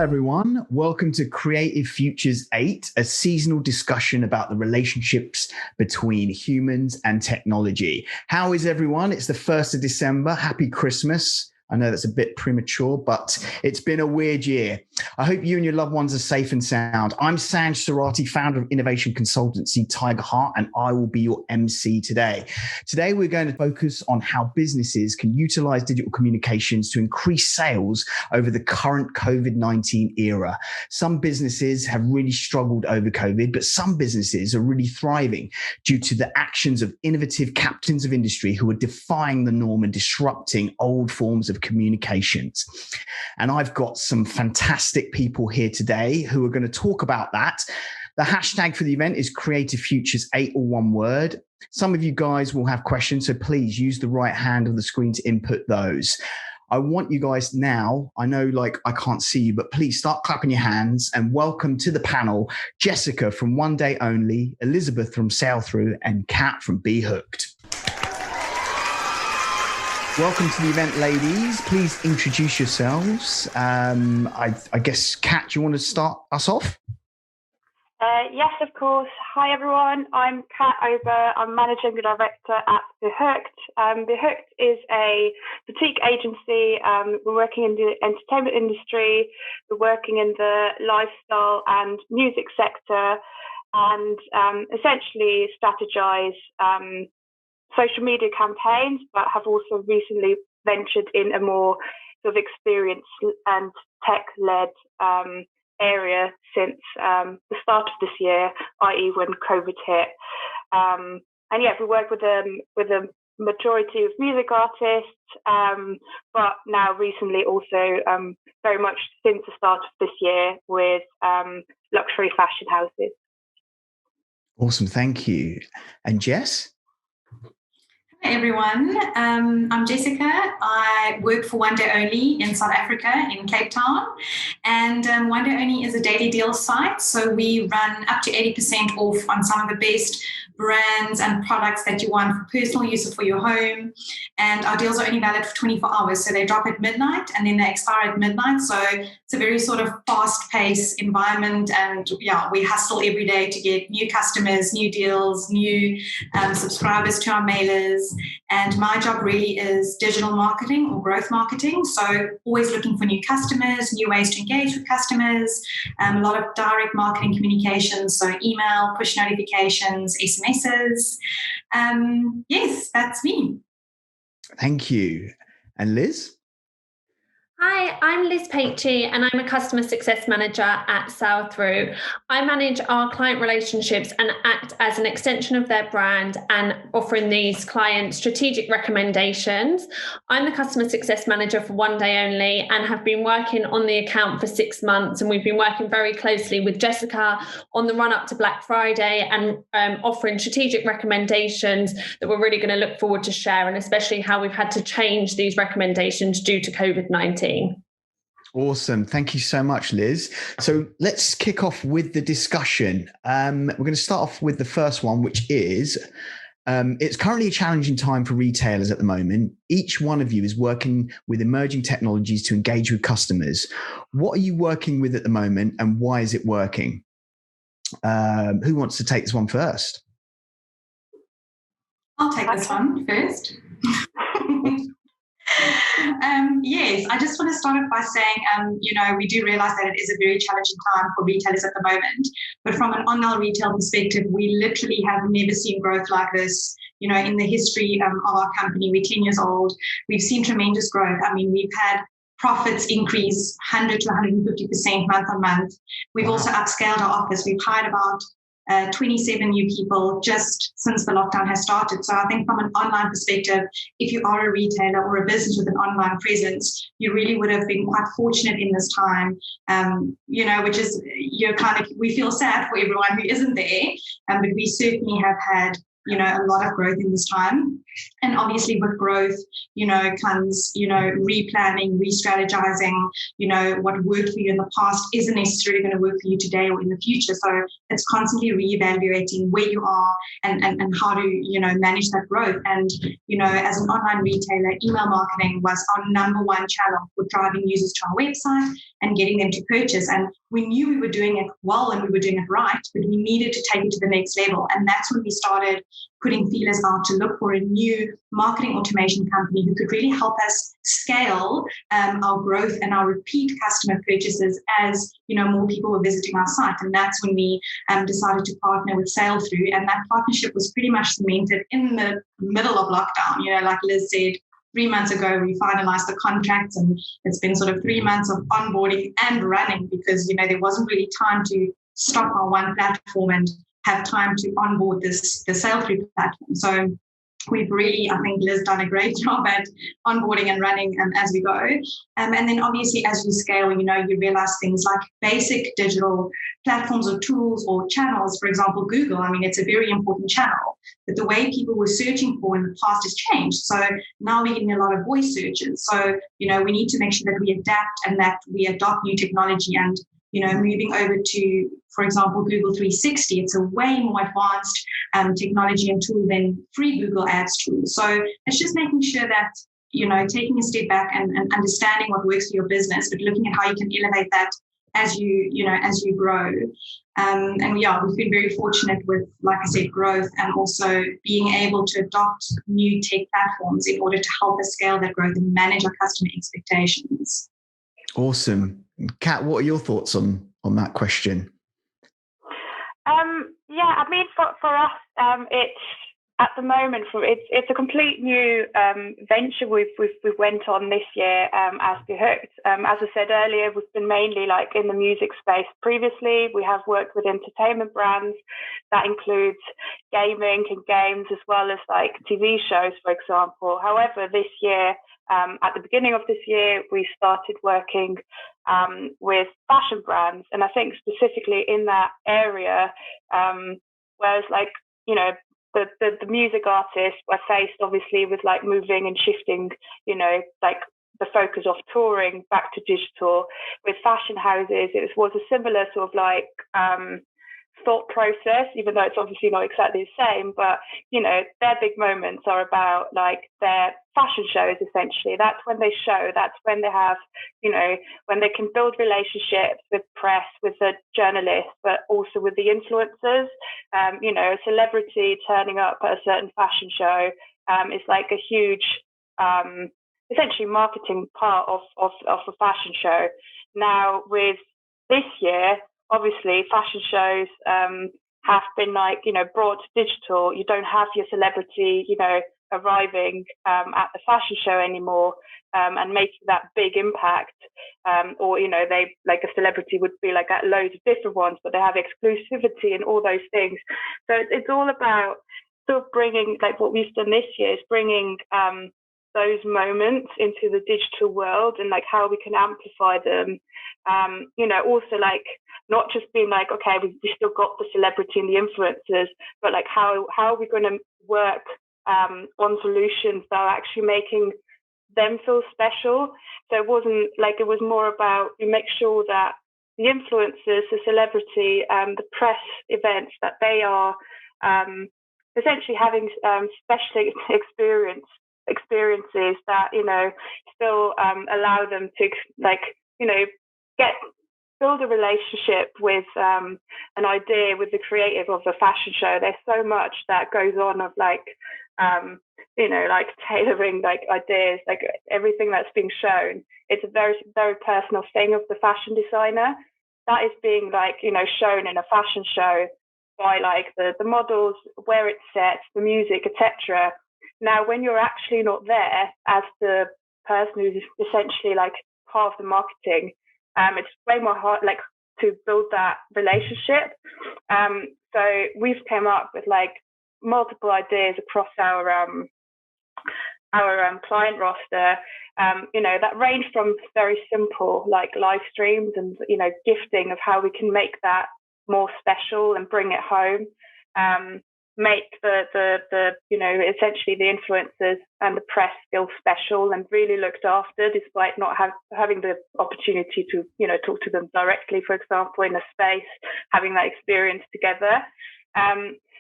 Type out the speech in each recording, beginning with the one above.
everyone. Welcome to Creative Futures 8, a seasonal discussion about the relationships between humans and technology. How is everyone? It's the 1st of December. Happy Christmas. I know that's a bit premature, but it's been a weird year. I hope you and your loved ones are safe and sound. I'm Sanj Surati, founder of innovation consultancy Tiger Heart, and I will be your MC today. Today, we're going to focus on how businesses can utilize digital communications to increase sales over the current COVID-19 era. Some businesses have really struggled over COVID, but some businesses are really thriving due to the actions of innovative captains of industry who are defying the norm and disrupting old forms of communications. And I've got some fantastic people here today who are going to talk about that. The hashtag for the event is Creative Futures 8, or one word. Some of you guys will have questions, so please use the right hand of the screen to input those. I want you guys now, I know I can't see you, but please start clapping your hands and welcome to the panel, Jessica from OneDayOnly, Elizabeth from Sailthru, and Kat from Be-HOOKD. Welcome to the event, ladies. Please introduce yourselves. I guess, Kat, do you want to start us off? Yes, of course. Hi, everyone. I'm Kat Ober. I'm Managing Director at Be-HOOKD. Be-HOOKD is a boutique agency. We're working in the entertainment industry. We're working in the lifestyle and music sector, and essentially strategize social media campaigns, but have also recently ventured in a more sort of experience and tech-led area since the start of this year, i.e. when COVID hit. And yeah, we work with a majority of music artists, but now recently also very much since the start of this year with luxury fashion houses. Awesome, thank you. And Jess? Hi everyone, I'm Jessica. I work for OneDayOnly in South Africa, in Cape Town. And OneDayOnly is a daily deal site, so we run up to 80% off on some of the best brands and products that you want for personal use or for your home. And our deals are only valid for 24 hours, so they drop at midnight and then they expire at midnight. So it's a very sort of fast-paced environment, and yeah, we hustle every day to get new customers, new deals, new subscribers to our mailers. And my job really is digital marketing or growth marketing. So always looking for new customers, new ways to engage with customers, a lot of direct marketing communications, so email, push notifications, SMSs. Yes, that's me. Thank you. And Liz? Hi, I'm Liz Pecsi, and I'm a customer success manager at Sailthru. I manage our client relationships and act as an extension of their brand and offering these clients strategic recommendations. I'm the customer success manager for OneDayOnly and have been working on the account for 6 months, and we've been working very closely with Jessica on the run up to Black Friday and offering strategic recommendations that we're really going to look forward to sharing, especially how we've had to change these recommendations due to COVID-19. Awesome. Thank you so much, Liz. So let's kick off with the discussion. We're going to start off with the first one, which is, it's currently a challenging time for retailers at the moment. Each one of you is working with emerging technologies to engage with customers. What are you working with at the moment, and why is it working? Who wants to take this one first? I'll take this one first. Yes, I just want to start off by saying, we do realize that it is a very challenging time for retailers at the moment. But from an online retail perspective, we literally have never seen growth like this. In the history of our company, we're 10 years old. We've seen tremendous growth. I mean, we've had profits increase 100 to 150% month on month. We've also upscaled our office. We've hired about 27 new people just since the lockdown has started. So I think from an online perspective, if you are a retailer or a business with an online presence, you really would have been quite fortunate in this time, which is, we feel sad for everyone who isn't there, but we certainly have had a lot of growth in this time. And obviously with growth, comes, replanning, re-strategizing, what worked for you in the past isn't necessarily going to work for you today or in the future. So it's constantly re-evaluating where you are and how to, manage that growth. And, as an online retailer, email marketing was our number one channel for driving users to our website and getting them to purchase. And we knew we were doing it well and we were doing it right, but we needed to take it to the next level. And that's when we started putting feelers out to look for a new marketing automation company who could really help us scale our growth and our repeat customer purchases as more people were visiting our site. And that's when we decided to partner with Sailthru, and that partnership was pretty much cemented in the middle of lockdown. Like Liz said, 3 months ago we finalized the contracts, and it's been sort of 3 months of onboarding and running because there wasn't really time to stop on one platform and have time to onboard the Sailthru platform. So we've really, I think Liz done a great job at onboarding and running as we go. And then obviously as you scale, you realize things like basic digital platforms or tools or channels. For example, Google, it's a very important channel, but the way people were searching for in the past has changed. So now we're getting a lot of voice searches. So, we need to make sure that we adapt and that we adopt new technology and moving over to, for example, Google 360, it's a way more advanced technology and tool than free Google Ads tools. So it's just making sure that, taking a step back and understanding what works for your business, but looking at how you can elevate that as you grow. We've been very fortunate with, like I said, growth and also being able to adopt new tech platforms in order to help us scale that growth and manage our customer expectations. Awesome. Kat, what are your thoughts on that question? For us, it's at the moment it's a complete new venture we went on this year as BeHookd. As I said earlier, we've been mainly in the music space previously. We have worked with entertainment brands that includes gaming and games as well as TV shows, for example. However, this year, at the beginning of this year, we started working with fashion brands, and I think specifically in that area, whereas the music artists were faced obviously with moving and shifting, the focus of touring back to digital. With fashion houses, it was a similar sort of thought process, even though it's obviously not exactly the same, but their big moments are about their fashion shows. Essentially, that's when they show, that's when they have when they can build relationships with press, with the journalists, but also with the influencers. A celebrity turning up at a certain fashion show is a huge essentially marketing part of a fashion show. Now with this year, obviously, fashion shows have been brought to digital. You don't have your celebrity, arriving at the fashion show anymore and making that big impact. Or they a celebrity would be at loads of different ones, but they have exclusivity and all those things. So it's all about sort of bringing what we've done this year is bringing those moments into the digital world and how we can amplify them. Also not just being okay, we still got the celebrity and the influencers, but how are we going to work on solutions that are actually making them feel special? So it wasn't it was more about we make sure that the influencers, the celebrity, the press events, that they are essentially having special experiences that still allow them to build a relationship with an idea, with the creative of the fashion show. There's so much that goes on of tailoring ideas, everything that's being shown. It's a very, very personal thing of the fashion designer that is being shown in a fashion show by the models, where it's set, the music, etc. Now, when you're actually not there as the person who's essentially part of the marketing, it's way more hard to build that relationship. So we've come up with multiple ideas across our client roster, that range from very simple live streams and gifting of how we can make that more special and bring it home, make the essentially the influencers and the press feel special and really looked after, despite not having the opportunity to talk to them directly, for example, in a space, having that experience together.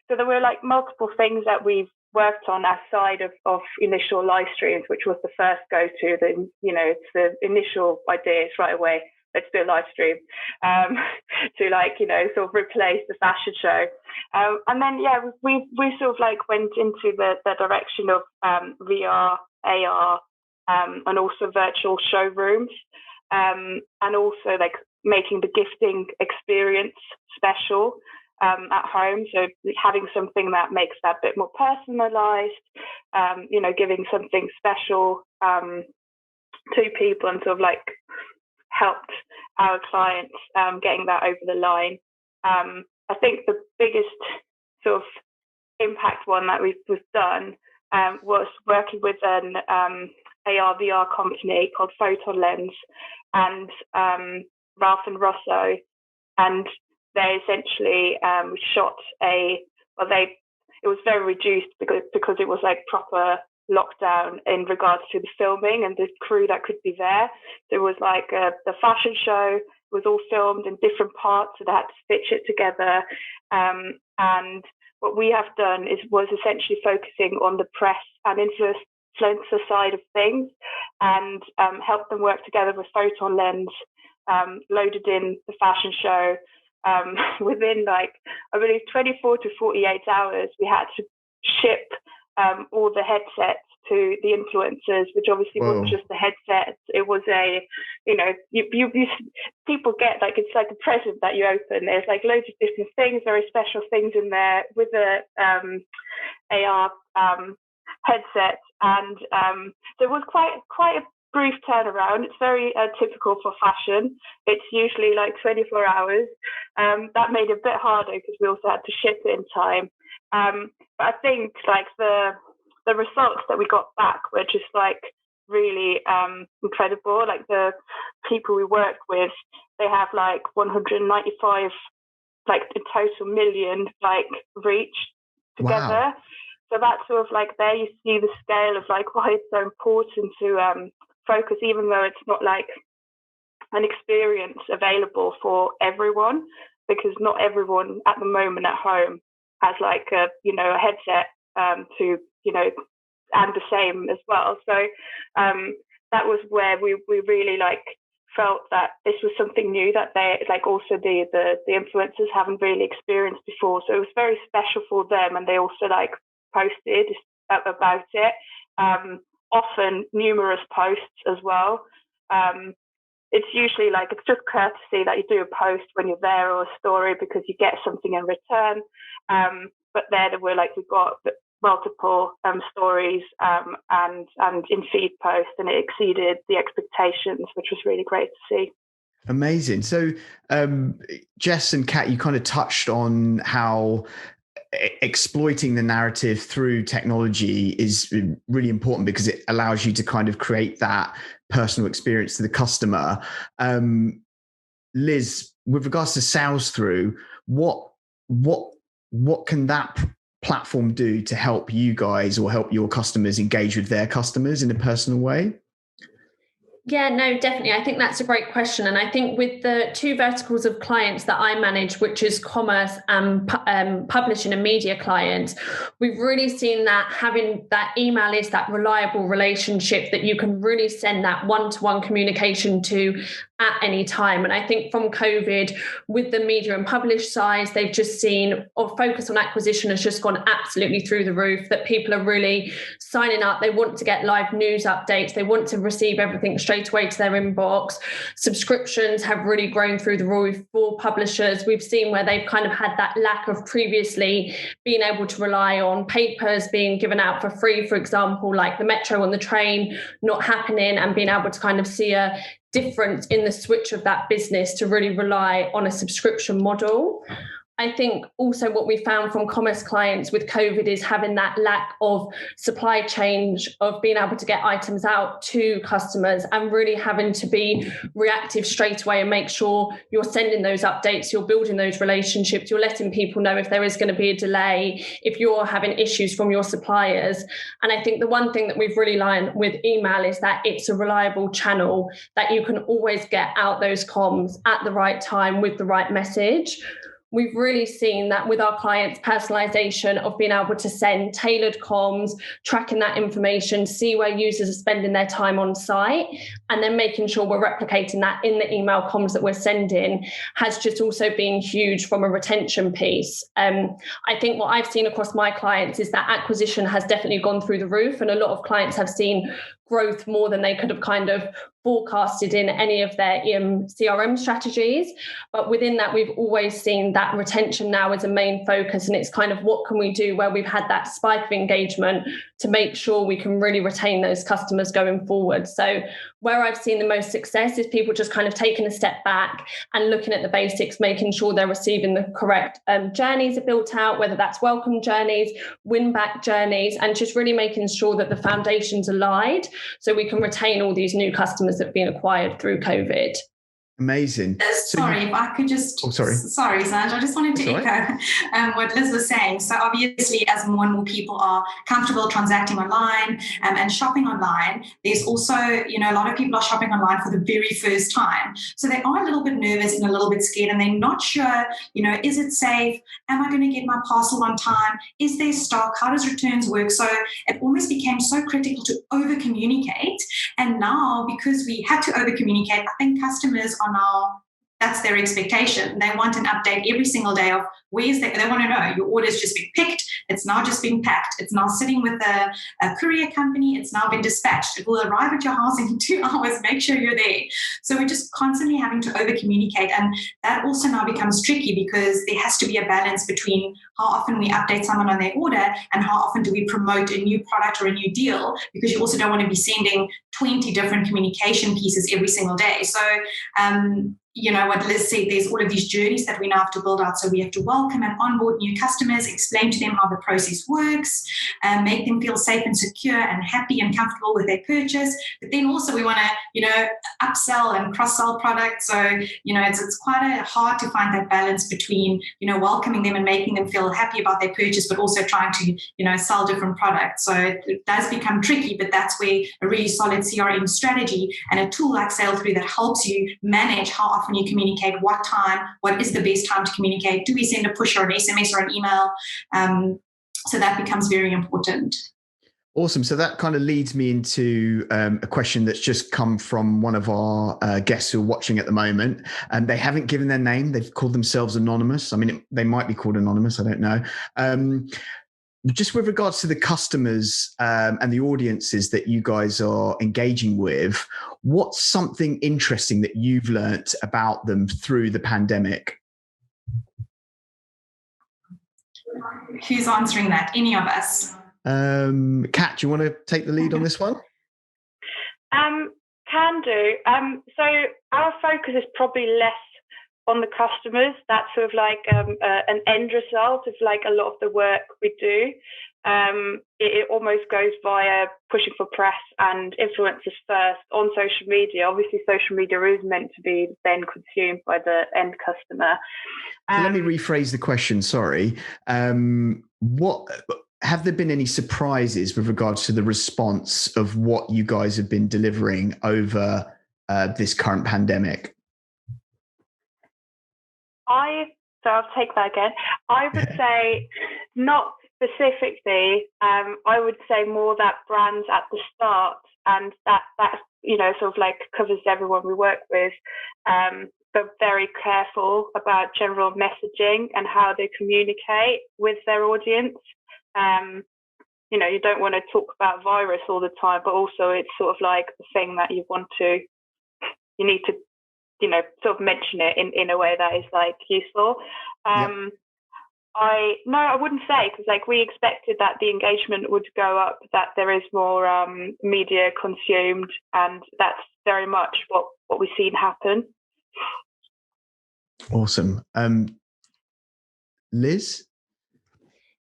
So there were like multiple things that we've worked on outside of initial live streams, which was the first go-to. It's the initial idea is right away, let's do a live stream, to sort of replace the fashion show. And then, we sort of like went into the direction of VR, AR, and also virtual showrooms, and also like making the gifting experience special at home. So having something that makes that a bit more personalized, giving something special to people, and sort of like helped our clients getting that over the line. I think the biggest sort of impact one that we've done was working with an AR VR company called Photon Lens and Ralph and Rosso, and they essentially shot it was very reduced because it was like proper lockdown in regards to the filming and the crew that could be there. There was like the fashion show was all filmed in different parts, so they had to stitch it together. And what we have done was essentially focusing on the press and influencer side of things, and helped them work together with Photon Lens, loaded in the fashion show. Within like, I believe 24 to 48 hours, we had to ship all the headsets to the influencers, which obviously wasn't just the headset. It was people get like, it's like a present that you open. There's like loads of different things, very special things in there with the AR headset. And there was quite a brief turnaround. It's very typical for fashion. It's usually like 24 hours. That made it a bit harder because we also had to ship it in time. But I think like the results that we got back were just like really incredible. Like the people we worked with, they have like 195 like in total million like reach together. Wow. So that's sort of like there you see the scale of like why it's so important to focus, even though it's not like an experience available for everyone, because not everyone at the moment at home has like a headset to and the same as well. So that was where we really like felt that this was something new that they like also the influencers haven't really experienced before. So it was very special for them, and they also like posted about it. Often numerous posts as well. It's usually like, it's just courtesy that you do a post when you're there or a story because you get something in return. But there were like, we got multiple stories and in feed posts, and it exceeded the expectations, which was really great to see. Amazing. So Jess and Kat, you kind of touched on how exploiting the narrative through technology is really important because it allows you to kind of create that personal experience to the customer. Liz, with regards to Sailthru, what can that platform do to help you guys or help your customers engage with their customers in a personal way? Yeah, no, definitely. I think that's a great question. And I think with the two verticals of clients that I manage, which is commerce and publishing and media clients, we've really seen that having that email is that reliable relationship that you can really send that one-to-one communication to at any time. And I think from COVID, with the media and publish side, they've just seen or focus on acquisition has just gone absolutely through the roof, that people are really signing up. They want to get live news updates. They want to receive everything straight away to their inbox. Subscriptions have really grown through the roof for publishers. We've seen where they've kind of had that lack of previously being able to rely on papers being given out for free, for example, like the metro on the train not happening, and being able to kind of see a difference in the switch of that business to really rely on a subscription model. I think also what we found from commerce clients with COVID is having that lack of supply chain, of being able to get items out to customers and really having to be reactive straight away and make sure you're sending those updates, you're building those relationships, you're letting people know if there is going to be a delay, if you're having issues from your suppliers. And I think the one thing that we've really learned with email is that it's a reliable channel that you can always get out those comms at the right time with the right message. We've really seen that with our clients, personalization of being able to send tailored comms, tracking that information, see where users are spending their time on site, and then making sure we're replicating that in the email comms that we're sending has just also been huge from a retention piece. I think what I've seen across my clients is that acquisition has definitely gone through the roof, and a lot of clients have seen growth more than they could have kind of forecasted in any of their CRM strategies. But within that, we've always seen that retention now as a main focus. And it's kind of what can we do where we've had that spike of engagement to make sure we can really retain those customers going forward. So where I've seen the most success is people just kind of taking a step back and looking at the basics, making sure they're receiving the correct journeys are built out, whether that's welcome journeys, win back journeys, and just really making sure that the foundations are laid so we can retain all these new customers that have been acquired through COVID. Amazing. Sorry, if I could just... Oh, sorry. Sorry, Sanj. I just wanted to echo what Liz was saying. So obviously, as more and more people are comfortable transacting online and shopping online, there's also, a lot of people are shopping online for the very first time. So they are a little bit nervous and a little bit scared, and they're not sure, is it safe? Am I going to get my parcel on time? Is there stock? How does returns work? So it almost became so critical to over-communicate. And now, because we had to over-communicate, I think customers are now, that's their expectation. They want an update every single day of they want to know your order's just been picked, it's now just being packed, it's now sitting with a courier company, it's now been dispatched, it will arrive at your house in 2 hours, make sure you're there. So we're just constantly having to over communicate, and that also now becomes tricky because there has to be a balance between how often we update someone on their order and how often do we promote a new product or a new deal, because you also don't want to be sending 20 different communication pieces every single day. So what Liz said, there's all of these journeys that we now have to build out. So we have to welcome and onboard new customers, explain to them how the process works, make them feel safe and secure and happy and comfortable with their purchase. But then also we want to, upsell and cross-sell products. So, it's quite hard to find that balance between, welcoming them and making them feel happy about their purchase, but also trying to, sell different products. So it does become tricky, but that's where a really solid CRM strategy and a tool like Sailthru that helps you manage how often you communicate, what time, what is the best time to communicate, do we send a push or an SMS or an email? So that becomes very important. Awesome. So that kind of leads me into a question that's just come from one of our guests who are watching at the moment. And they haven't given their name. They've called themselves anonymous. I mean, they might be called anonymous. I don't know. Just with regards to the customers and the audiences that you guys are engaging with, what's something interesting that you've learnt about them through the pandemic? Who's answering that? Any of us? Kat, do you want to take the lead on this one? Can do. So our focus is probably less on the customers. That's sort of like an end result of like a lot of the work we do. It almost goes via pushing for press and influencers first on social media. Obviously, social media is meant to be then consumed by the end customer. So let me rephrase the question. Sorry. What have there been any surprises with regards to the response of what you guys have been delivering over this current pandemic? So I'll take that again. I would say not specifically. I would say more that brands at the start, and that sort of like covers everyone we work with, but very careful about general messaging and how they communicate with their audience. You don't want to talk about virus all the time, but also it's sort of like the thing that you need to sort of mention it in a way that is like useful. Yep. I wouldn't say, because like we expected that the engagement would go up, that there is more media consumed, and that's very much what we've seen happen. Awesome. Liz?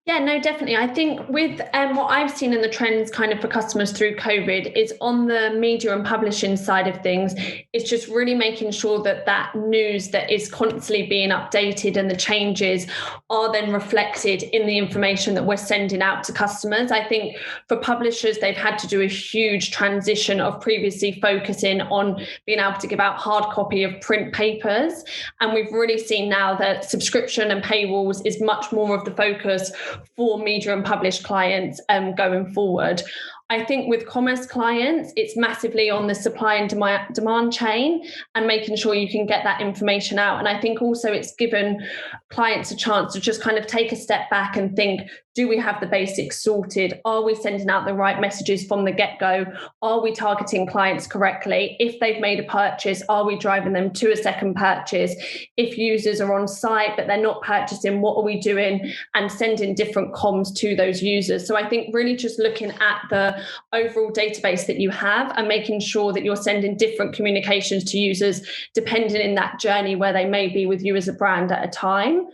Yeah, no, definitely. I think with what I've seen in the trends kind of for customers through COVID is on the media and publishing side of things, it's just really making sure that that news that is constantly being updated and the changes are then reflected in the information that we're sending out to customers. I think for publishers, they've had to do a huge transition of previously focusing on being able to give out hard copy of print papers. And we've really seen now that subscription and paywalls is much more of the focus for media and published clients going forward. I think with commerce clients, it's massively on the supply and demand chain and making sure you can get that information out. And I think also it's given clients a chance to just kind of take a step back and think, do we have the basics sorted? Are we sending out the right messages from the get-go? Are we targeting clients correctly? If they've made a purchase, are we driving them to a second purchase? If users are on site but they're not purchasing, what are we doing? And sending different comms to those users. So I think really just looking at the overall database that you have and making sure that you're sending different communications to users depending in that journey where they may be with you as a brand at a time.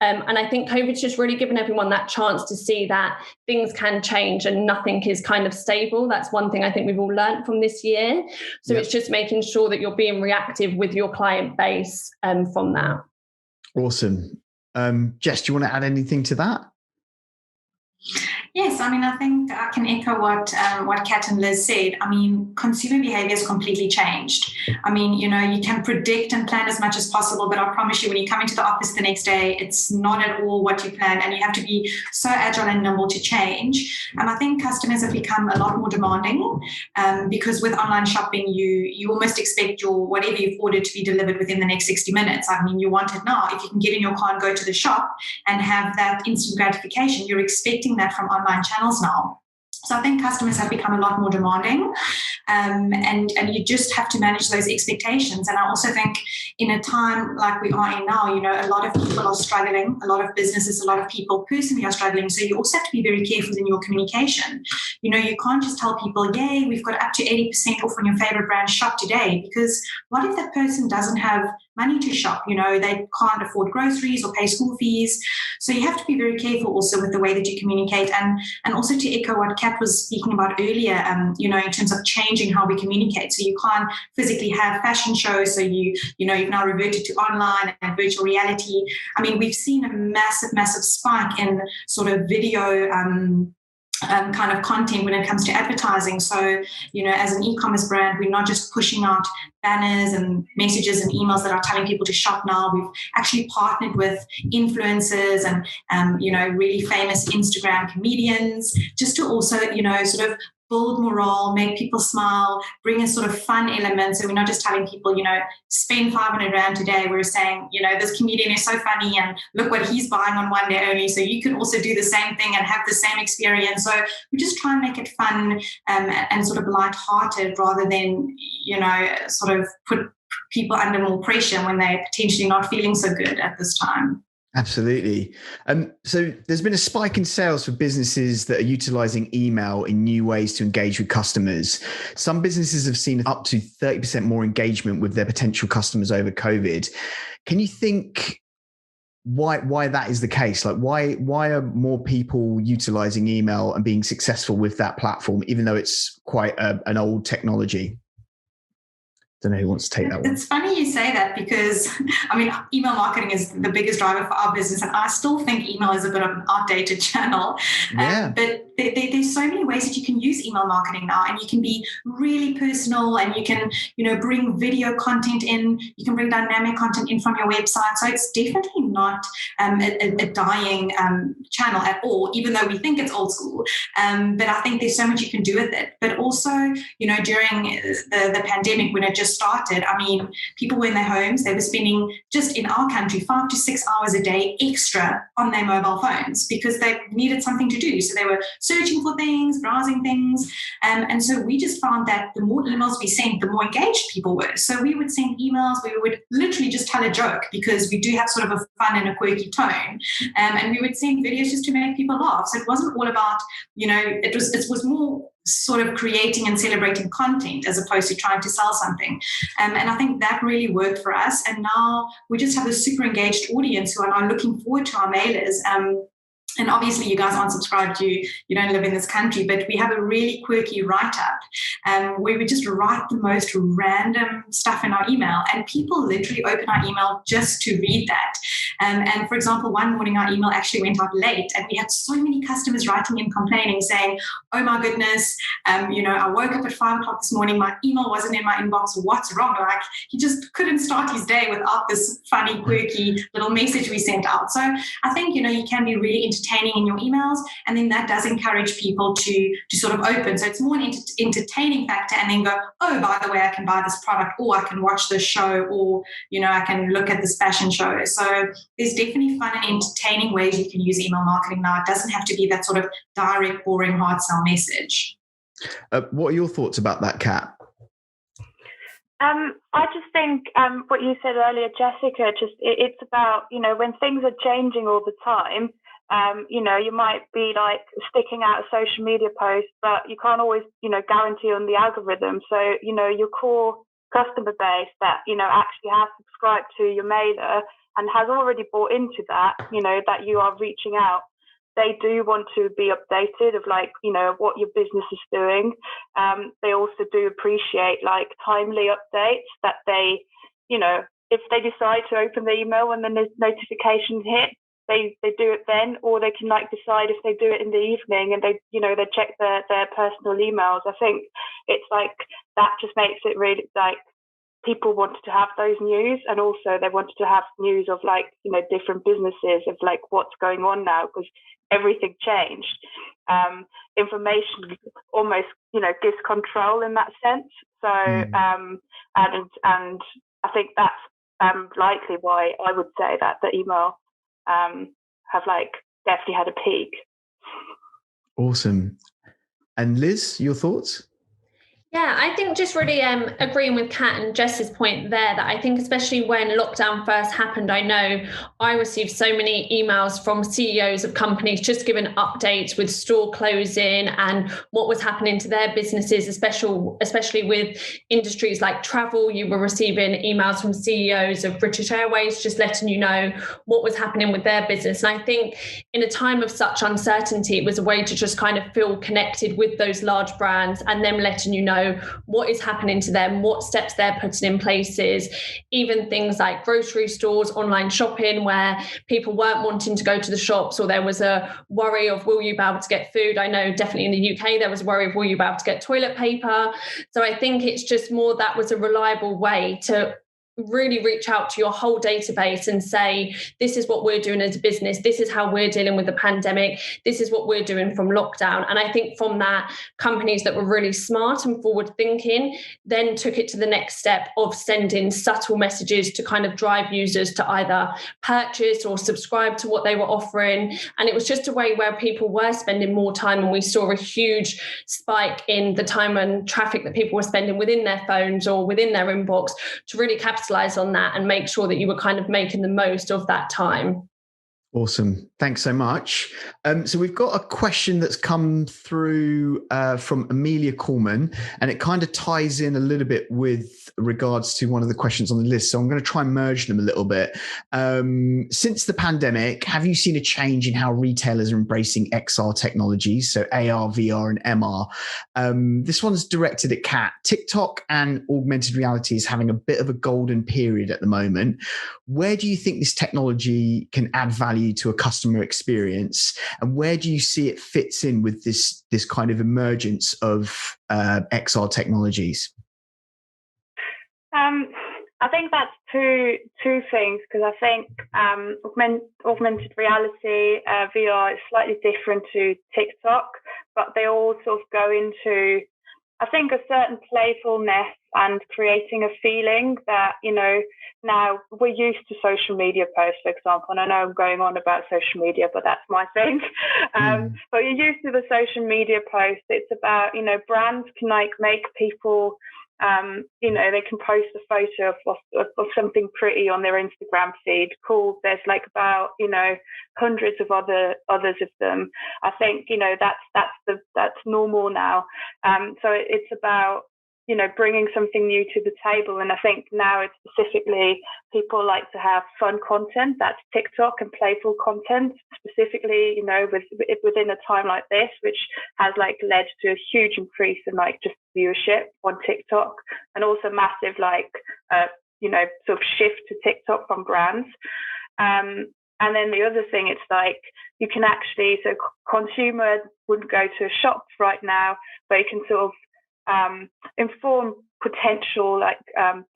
And I think COVID's just really given everyone that chance to see that things can change and nothing is kind of stable. That's one thing I think we've all learned from this year. So It's just making sure that you're being reactive with your client base from that. Awesome. Jess, do you want to add anything to that? Yes, I mean, I think I can echo what Kat and Liz said. I mean, consumer behavior has completely changed. I mean, you can predict and plan as much as possible, but I promise you, when you come into the office the next day, it's not at all what you planned, and you have to be so agile and nimble to change. And I think customers have become a lot more demanding because with online shopping, you almost expect your whatever you've ordered to be delivered within the next 60 minutes. I mean, you want it now. If you can get in your car and go to the shop and have that instant gratification, you're expecting that from online channels now. So I think customers have become a lot more demanding, and you just have to manage those expectations. And I also think in a time like we are in now, a lot of people are struggling, a lot of businesses, a lot of people personally are struggling. So you also have to be very careful in your communication. You can't just tell people, yay, we've got up to 80% off on your favorite brand, shop today. Because what if that person doesn't have money to shop? They can't afford groceries or pay school fees. So you have to be very careful also with the way that you communicate, and also to echo what Kat was speaking about earlier, in terms of changing how we communicate. So you can't physically have fashion shows. So you've now reverted to online and virtual reality. I mean, we've seen a massive spike in sort of video kind of content when it comes to advertising. So, as an e-commerce brand, we're not just pushing out banners and messages and emails that are telling people to shop now. We've actually partnered with influencers and, really famous Instagram comedians just to also, sort of build morale, make people smile, bring a sort of fun element. So we're not just telling people, spend 500 Rand today. We're saying, this comedian is so funny and look what he's buying on OneDayOnly. So you can also do the same thing and have the same experience. So we just try and make it fun and sort of lighthearted rather than, sort of put people under more pressure when they're potentially not feeling so good at this time. Absolutely. So there's been a spike in sales for businesses that are utilizing email in new ways to engage with customers. Some businesses have seen up to 30% more engagement with their potential customers over COVID. Can you think why that is the case? Like why are more people utilizing email and being successful with that platform, even though it's quite an old technology? Don't know who wants to take that one. It's funny you say that because, email marketing is the biggest driver for our business, and I still think email is a bit of an outdated channel. Yeah. But there's so many ways that you can use email marketing now, and you can be really personal, and you can, bring video content in, you can bring dynamic content in from your website. So it's definitely not a dying channel at all, even though we think it's old school. But I think there's so much you can do with it. But also, during the pandemic, when it just started, people were in their homes. They were spending, just in our country, 5 to 6 hours a day extra on their mobile phones because they needed something to do. So they were searching for things, browsing things. And so we just found that the more emails we sent, the more engaged people were. So we would send emails, we would literally just tell a joke because we do have sort of a fun and a quirky tone. And we would send videos just to make people laugh. So it wasn't all about, it was more sort of creating and celebrating content as opposed to trying to sell something. And I think that really worked for us. And now we just have a super engaged audience who are now looking forward to our mailers. And obviously, you guys aren't subscribed, you don't live in this country, but we have a really quirky write-up where we just write the most random stuff in our email, and people literally open our email just to read that. And for example, one morning our email actually went out late, and we had so many customers writing in complaining, saying, "Oh my goodness, I woke up at 5 o'clock this morning, my email wasn't in my inbox. What's wrong?" Like, he just couldn't start his day without this funny, quirky little message we sent out. So I think, you can be really entertaining in your emails, and then that does encourage people to sort of open. So it's more an entertaining factor, and then go, "Oh, by the way, I can buy this product, or I can watch this show, or I can look at this fashion show." So there's definitely fun and entertaining ways you can use email marketing now. It doesn't have to be that sort of direct, boring, hard sell message. What are your thoughts about that, Kat? I just think what you said earlier, Jessica, it's about, when things are changing all the time, you might be like sticking out a social media post, but you can't always, guarantee on the algorithm. So, your core customer base that, actually has subscribed to your mailer and has already bought into that, that you are reaching out, they do want to be updated of what your business is doing. They also do appreciate timely updates that they, if they decide to open the email when the notification hit, they do it then, or they can decide if they do it in the evening and they check their personal emails. I think it's that just makes it really people wanted to have those news, and also they wanted to have news of different businesses of what's going on now, because everything changed. Information almost gives control in that sense. So and I think that's likely why I would say that the email have definitely had a peak. Awesome. And Liz, your thoughts? Yeah, I think just really agreeing with Kat and Jess's point there, that I think especially when lockdown first happened, I know I received so many emails from CEOs of companies just giving updates with store closing and what was happening to their businesses, especially with industries like travel. You were receiving emails from CEOs of British Airways just letting you know what was happening with their business. And I think in a time of such uncertainty, it was a way to just kind of feel connected with those large brands and them letting you know what is happening to them, what steps they're putting in places, even things like grocery stores, online shopping, where people weren't wanting to go to the shops, or there was a worry of, will you be able to get food? I know definitely in the UK, there was a worry of, will you be able to get toilet paper? So I think it's just more that was a reliable way to really reach out to your whole database and say, this is what we're doing as a business, this is how we're dealing with the pandemic, this is what we're doing from lockdown. And I think from that, companies that were really smart and forward thinking then took it to the next step of sending subtle messages to kind of drive users to either purchase or subscribe to what they were offering. And it was just a way where people were spending more time, and we saw a huge spike in the time and traffic that people were spending within their phones or within their inbox, to really capitalize on that and make sure that you were kind of making the most of that time. Awesome. Thanks so much. So we've got a question that's come through from Amelia Coleman, and it kind of ties in a little bit with regards to one of the questions on the list. So I'm going to try and merge them a little bit. Since the pandemic, have you seen a change in how retailers are embracing XR technologies? So AR, VR and MR. This one's directed at Kat. TikTok and augmented reality is having a bit of a golden period at the moment. Where do you think this technology can add value to a customer experience, and where do you see it fits in with this kind of emergence of XR technologies? I think that's two things, because I think augmented reality, VR, is slightly different to TikTok, but they all sort of go into, I think, a certain playfulness and creating a feeling that, now we're used to social media posts, for example, and I know I'm going on about social media, but that's my thing. But you're used to the social media posts. It's about, brands can make people They can post a photo of something pretty on their Instagram feed. Cool. There's like about, hundreds of others of them. I think, that's normal now. So it's about, bringing something new to the table. And I think now it's specifically people like to have fun content. That's TikTok and playful content, specifically, within a time like this, which has like led to a huge increase in like just viewership on TikTok, and also massive sort of shift to TikTok from brands. And then the other thing, it's like you can actually, so consumer wouldn't go to a shop right now, but you can sort of inform potential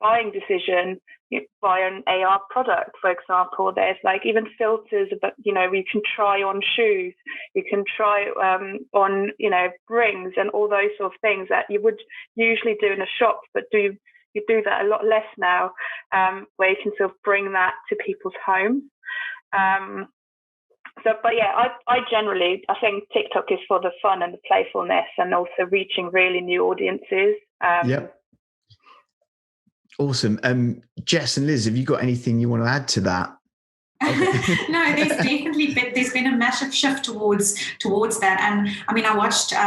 buying decision by an AR product, for example. There's like even filters about, you can try on shoes, you can try on, rings and all those sort of things that you would usually do in a shop, but you do that a lot less now, where you can sort of bring that to people's homes. I think TikTok is for the fun and the playfulness, and also reaching really new audiences. Yep. Awesome. Jess and Liz, have you got anything you want to add to that? Okay. No, there's been a massive shift towards that. And I mean, I watched a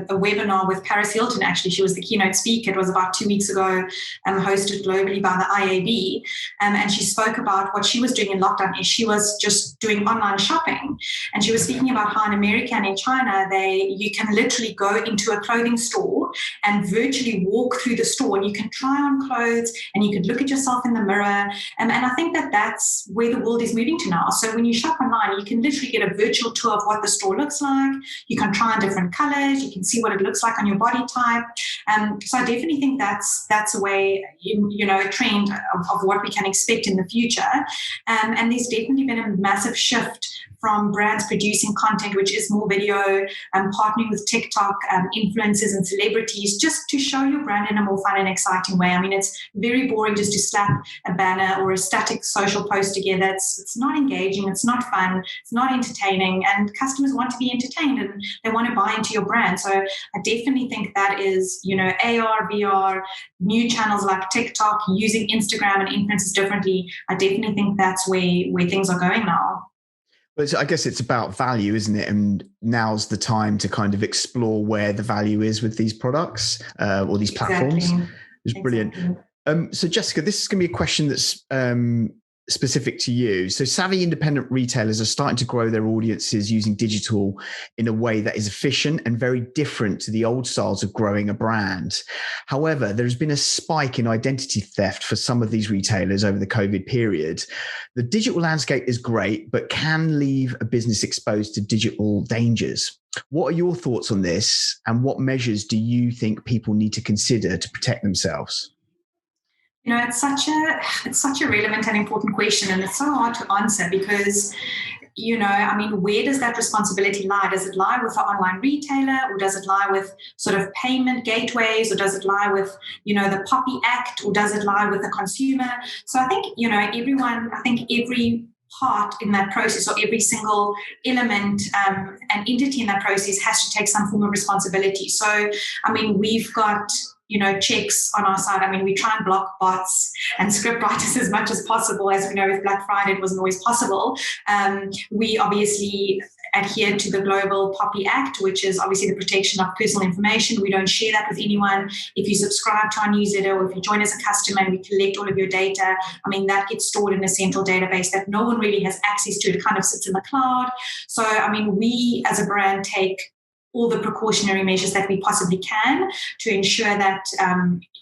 webinar with Paris Hilton. Actually, she was the keynote speaker. It was about 2 weeks ago, hosted globally by the IAB. And she spoke about what she was doing in lockdown. Is she was just doing online shopping, and she was speaking about how in America and in China, you can literally go into a clothing store and virtually walk through the store, and you can try on clothes and you can look at yourself in the mirror. And I think that's where the world is moving to now. So when you shop online, you can literally get a virtual tour of what the store looks like. You can try on different colors. You can see what it looks like on your body type. So I definitely think that's a way, a trend of what we can expect in the future. And there's definitely been a massive shift from brands producing content, which is more video, partnering with TikTok influencers and celebrities, just to show your brand in a more fun and exciting way. I mean, it's very boring just to slap a banner or a static social post together. It's not engaging, it's not fun, it's not entertaining, and customers want to be entertained and they want to buy into your brand. So I definitely think that is, AR, VR, new channels like TikTok, using Instagram and influencers differently. I definitely think that's where things are going now. But I guess it's about value, isn't it? And now's the time to kind of explore where the value is with these products or these platforms. Exactly. It's brilliant. So Jessica, this is going to be a question that's specific to you. So savvy independent retailers are starting to grow their audiences using digital in a way that is efficient and very different to the old styles of growing a brand. However, there's been a spike in identity theft for some of these retailers over the COVID period. The digital landscape is great, but can leave a business exposed to digital dangers. What are your thoughts on this, and what measures do you think people need to consider to protect themselves? It's such a relevant and important question, and it's so hard to answer because, where does that responsibility lie? Does it lie with the online retailer, or does it lie with sort of payment gateways, or does it lie with, the POPI Act, or does it lie with the consumer? So I think, every part in that process, or every single element and entity in that process has to take some form of responsibility. So, we've got checks on our side. We try and block bots and script writers as much as possible. As we know, with Black Friday, it wasn't always possible. We obviously adhere to the global POPI Act, which is obviously the protection of personal information. We don't share that with anyone. If you subscribe to our newsletter, or if you join as a customer and we collect all of your data, that gets stored in a central database that no one really has access to. It kind of sits in the cloud. So, we as a brand take all the precautionary measures that we possibly can to ensure that,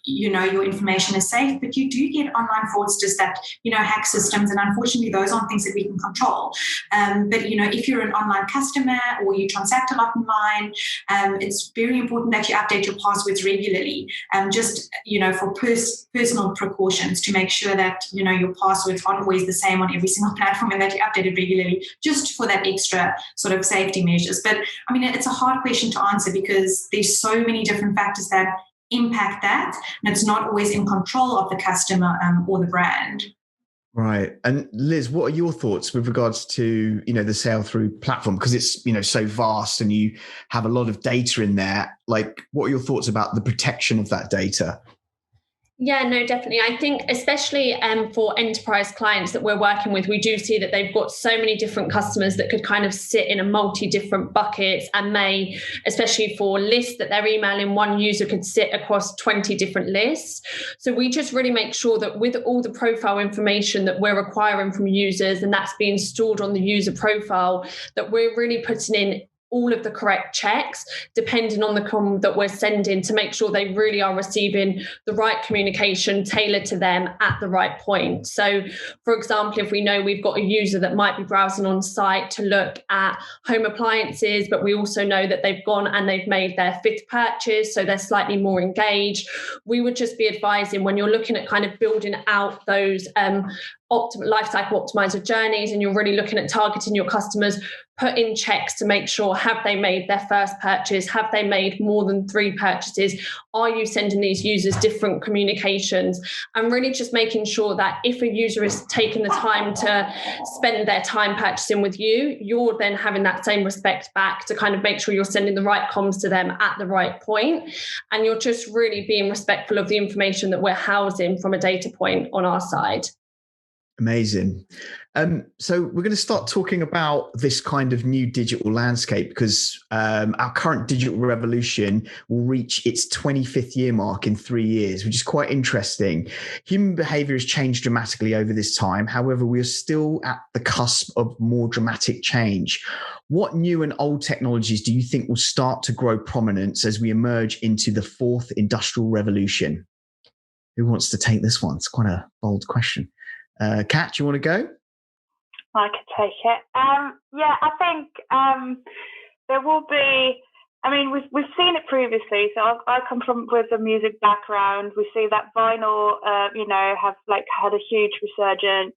your information is safe. But you do get online fraudsters that, hack systems. And unfortunately, those aren't things that we can control. But, if you're an online customer or you transact a lot online, it's very important that you update your passwords regularly, for personal precautions, to make sure that, your passwords aren't always the same on every single platform, and that you update it regularly, just for that extra sort of safety measures. But, it's a hard question to answer because there's so many different factors that impact that, and it's not always in control of the customer or the brand. Right. And Liz, what are your thoughts with regards to, the Sailthru platform? Because it's, so vast and you have a lot of data in there. Like, what are your thoughts about the protection of that data? Yeah, no, definitely. I think especially for enterprise clients that we're working with, we do see that they've got so many different customers that could kind of sit in a different buckets, and may, especially for lists that they're emailing, one user could sit across 20 different lists. So we just really make sure that with all the profile information that we're acquiring from users, and that's being stored on the user profile, that we're really putting in all of the correct checks depending on the com that we're sending, to make sure they really are receiving the right communication tailored to them at the right point. So, for example, if we know we've got a user that might be browsing on site to look at home appliances, but we also know that they've gone and they've made their 5th purchase, so they're slightly more engaged, we would just be advising, when you're looking at kind of building out those lifecycle optimizer journeys, and you're really looking at targeting your customers, put in checks to make sure, have they made their first purchase? Have they made more than 3 purchases? Are you sending these users different communications? And really just making sure that if a user is taking the time to spend their time purchasing with you, you're then having that same respect back to kind of make sure you're sending the right comms to them at the right point. And you're just really being respectful of the information that we're housing from a data point on our side. Amazing. So we're going to start talking about this kind of new digital landscape, because our current digital revolution will reach its 25th year mark in 3 years, which is quite interesting. Human behavior has changed dramatically over this time. However, we are still at the cusp of more dramatic change. What new and old technologies do you think will start to grow prominence as we emerge into the 4th industrial revolution? Who wants to take this one? It's quite a bold question. Kat, do you want to go? I could take it. I think there will be. I mean, we've seen it previously. So I come from with a music background. We see that vinyl, have had a huge resurgence.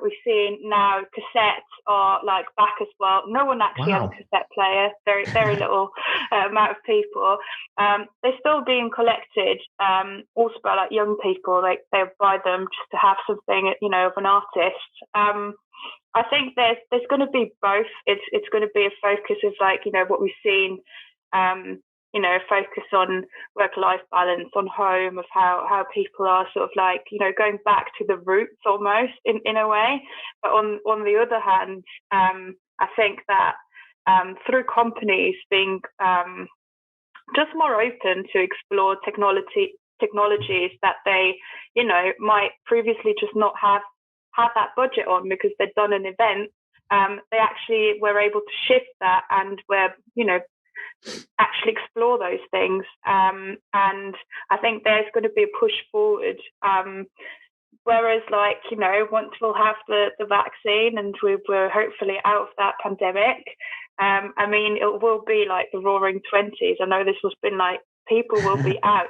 We've seen now cassettes are back as well. No one actually has a cassette player. Very, very little amount of people. They're still being collected. Also by young people, they'll buy them just to have something, of an artist. I think there's going to be both. It's going to be a focus of what we've seen. Focus on work-life balance, on home, of how people are sort of going back to the roots almost in a way. But on the other hand, I think that through companies being just more open to explore technologies that they, might previously just not have that budget on because they'd done an event, they actually were able to shift that and were, actually explore those things. And I think there's going to be a push forward. Whereas, once we'll have the vaccine and we're hopefully out of that pandemic, it will be like the roaring 20s. I know this has been people will be out.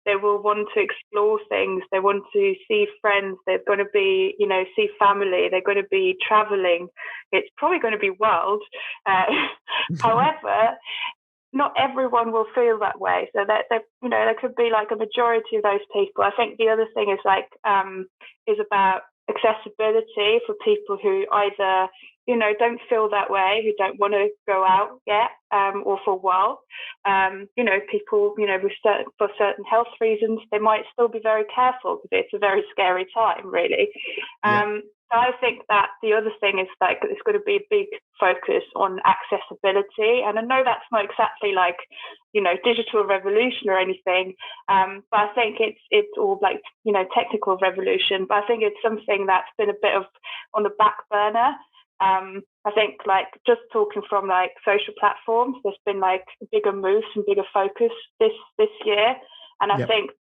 They will want to explore things. They want to see friends. They're going to be, see family. They're going to be traveling. It's probably going to be wild. However, not everyone will feel that way. So that there could be a majority of those people. I think the other thing is about accessibility for people who either don't feel that way, who don't want to go out yet, or for a while. People, for certain health reasons, they might still be very careful because it's a very scary time, really. So I think that the other thing is it's going to be a big focus on accessibility. And I know that's not exactly digital revolution or anything, but I think it's all technical revolution. But I think it's something that's been a bit of on the back burner. I think just talking from social platforms, there's been bigger moves and bigger focus this year. And I think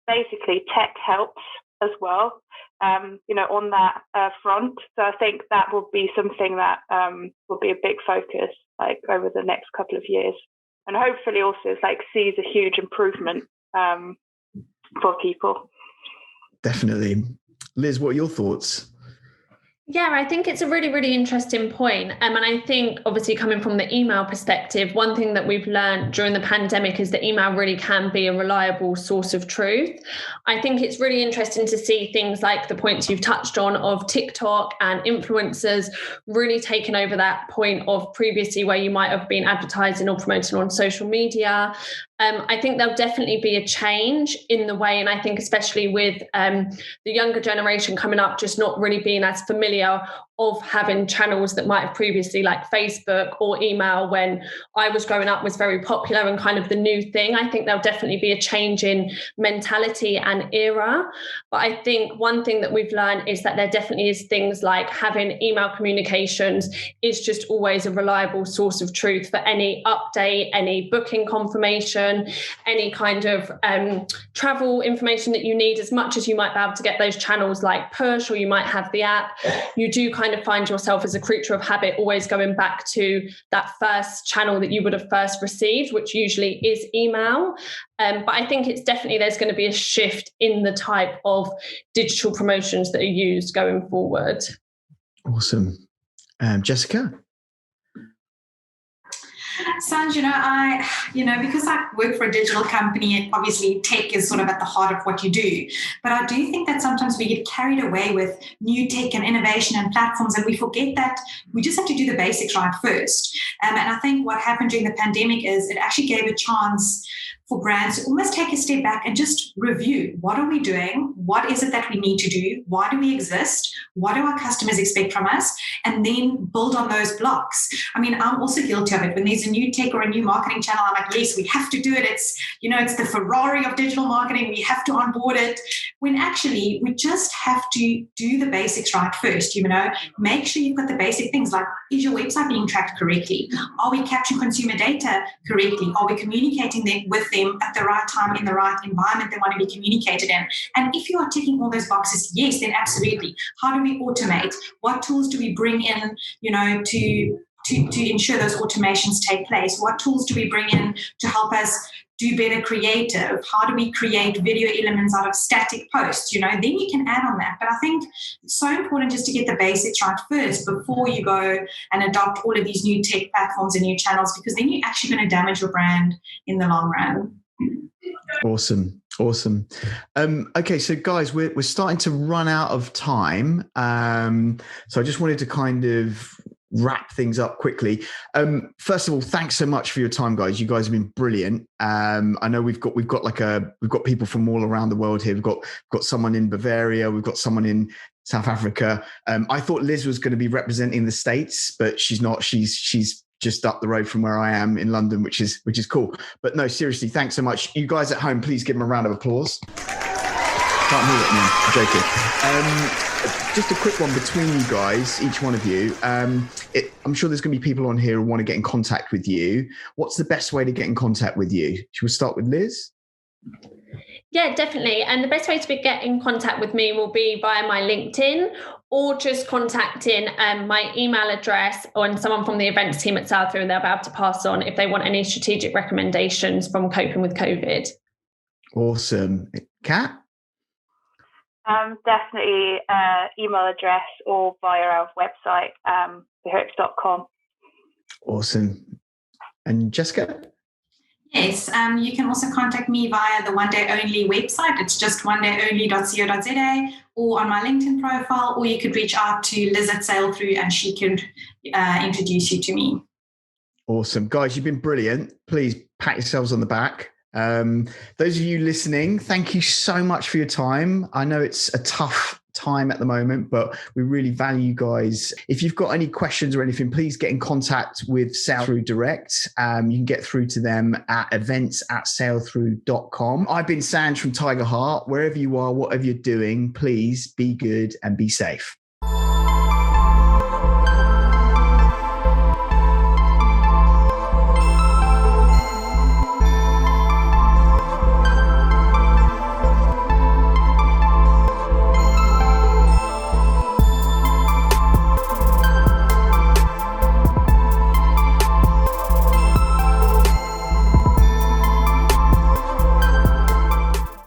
basically tech helps as well, on that front. So I think that will be something that will be a big focus over the next couple of years. And hopefully also sees a huge improvement for people. Definitely. Liz, what are your thoughts? Yeah, I think it's a really, really interesting point. And I think obviously coming from the email perspective, one thing that we've learned during the pandemic is that email really can be a reliable source of truth. I think it's really interesting to see things like the points you've touched on of TikTok and influencers really taking over that point of previously where you might have been advertising or promoting on social media. I think there'll definitely be a change in the way, and I think especially with the younger generation coming up, just not really being as familiar of having channels that might have previously, like Facebook or email when I was growing up, was very popular and kind of the new thing. I think there'll definitely be a change in mentality and era. But I think one thing that we've learned is that there definitely is things like having email communications is just always a reliable source of truth for any update, any booking confirmation, any kind of travel information that you need. As much as you might be able to get those channels like push, or you might have the app, you do kind of find yourself as a creature of habit always going back to that first channel that you would have first received, which usually is email. But I think it's definitely, there's going to be a shift in the type of digital promotions that are used going forward. Awesome. Jessica? Sanj, because I work for a digital company, obviously tech is sort of at the heart of what you do. But I do think that sometimes we get carried away with new tech and innovation and platforms, and we forget that we just have to do the basics right first. And I think what happened during the pandemic is it actually gave a chance for brands to almost take a step back and just review, what are we doing? What is it that we need to do? Why do we exist? What do our customers expect from us? And then build on those blocks. I mean, I'm also guilty of it. When there's a new tech or a new marketing channel, I'm like, yes, we have to do it. It's the Ferrari of digital marketing. We have to onboard it. When actually we just have to do the basics right first, make sure you've got the basic things like, is your website being tracked correctly? Are we capturing consumer data correctly? Are we communicating with them at the right time in the right environment they want to be communicated in? And if you are ticking all those boxes, yes, then absolutely. How do we automate? What tools do we bring in, to ensure those automations take place? What tools do we bring in to help us do better creative? How do we create video elements out of static posts? Then you can add on that. But I think it's so important just to get the basics right first before you go and adopt all of these new tech platforms and new channels, because then you're actually going to damage your brand in the long run. Awesome. Okay, so guys, we're starting to run out of time. So I just wanted to kind of wrap things up quickly. First of all, thanks so much for your time, guys. You guys have been brilliant. I know we've got people from all around the world here. We've got someone in Bavaria. We've got someone in South Africa. I thought Liz was going to be representing the States, but she's not. She's just up the road from where I am in London, which is cool. But no, seriously, thanks so much. You guys at home, please give them a round of applause. Can't hear it now. I'm joking. Just a quick one between you guys, each one of you. I'm sure there's going to be people on here who want to get in contact with you. What's the best way to get in contact with you? Should we start with Liz? Yeah, definitely. And the best way to get in contact with me will be via my LinkedIn, or just contacting my email address, or someone from the events team at Sailthru, and they'll be able to pass on if they want any strategic recommendations from coping with COVID. Awesome. Kat? Definitely email address or via our website, behaviour.com. Awesome. And Jessica? Yes, you can also contact me via the OneDayOnly website. It's just onedayonly.co.za, or on my LinkedIn profile, or you could reach out to Liz at Sailthru and she could introduce you to me. Awesome. Guys, you've been brilliant. Please pat yourselves on the back. Those of you listening, thank you so much for your time. I know it's a tough time at the moment, but we really value you guys. If you've got any questions or anything, please get in contact with Sailthru direct. You can get through to them at events@sailthru.com. I've been Sanj from Tiger Heart. Wherever you are, whatever you're doing, please be good and be safe.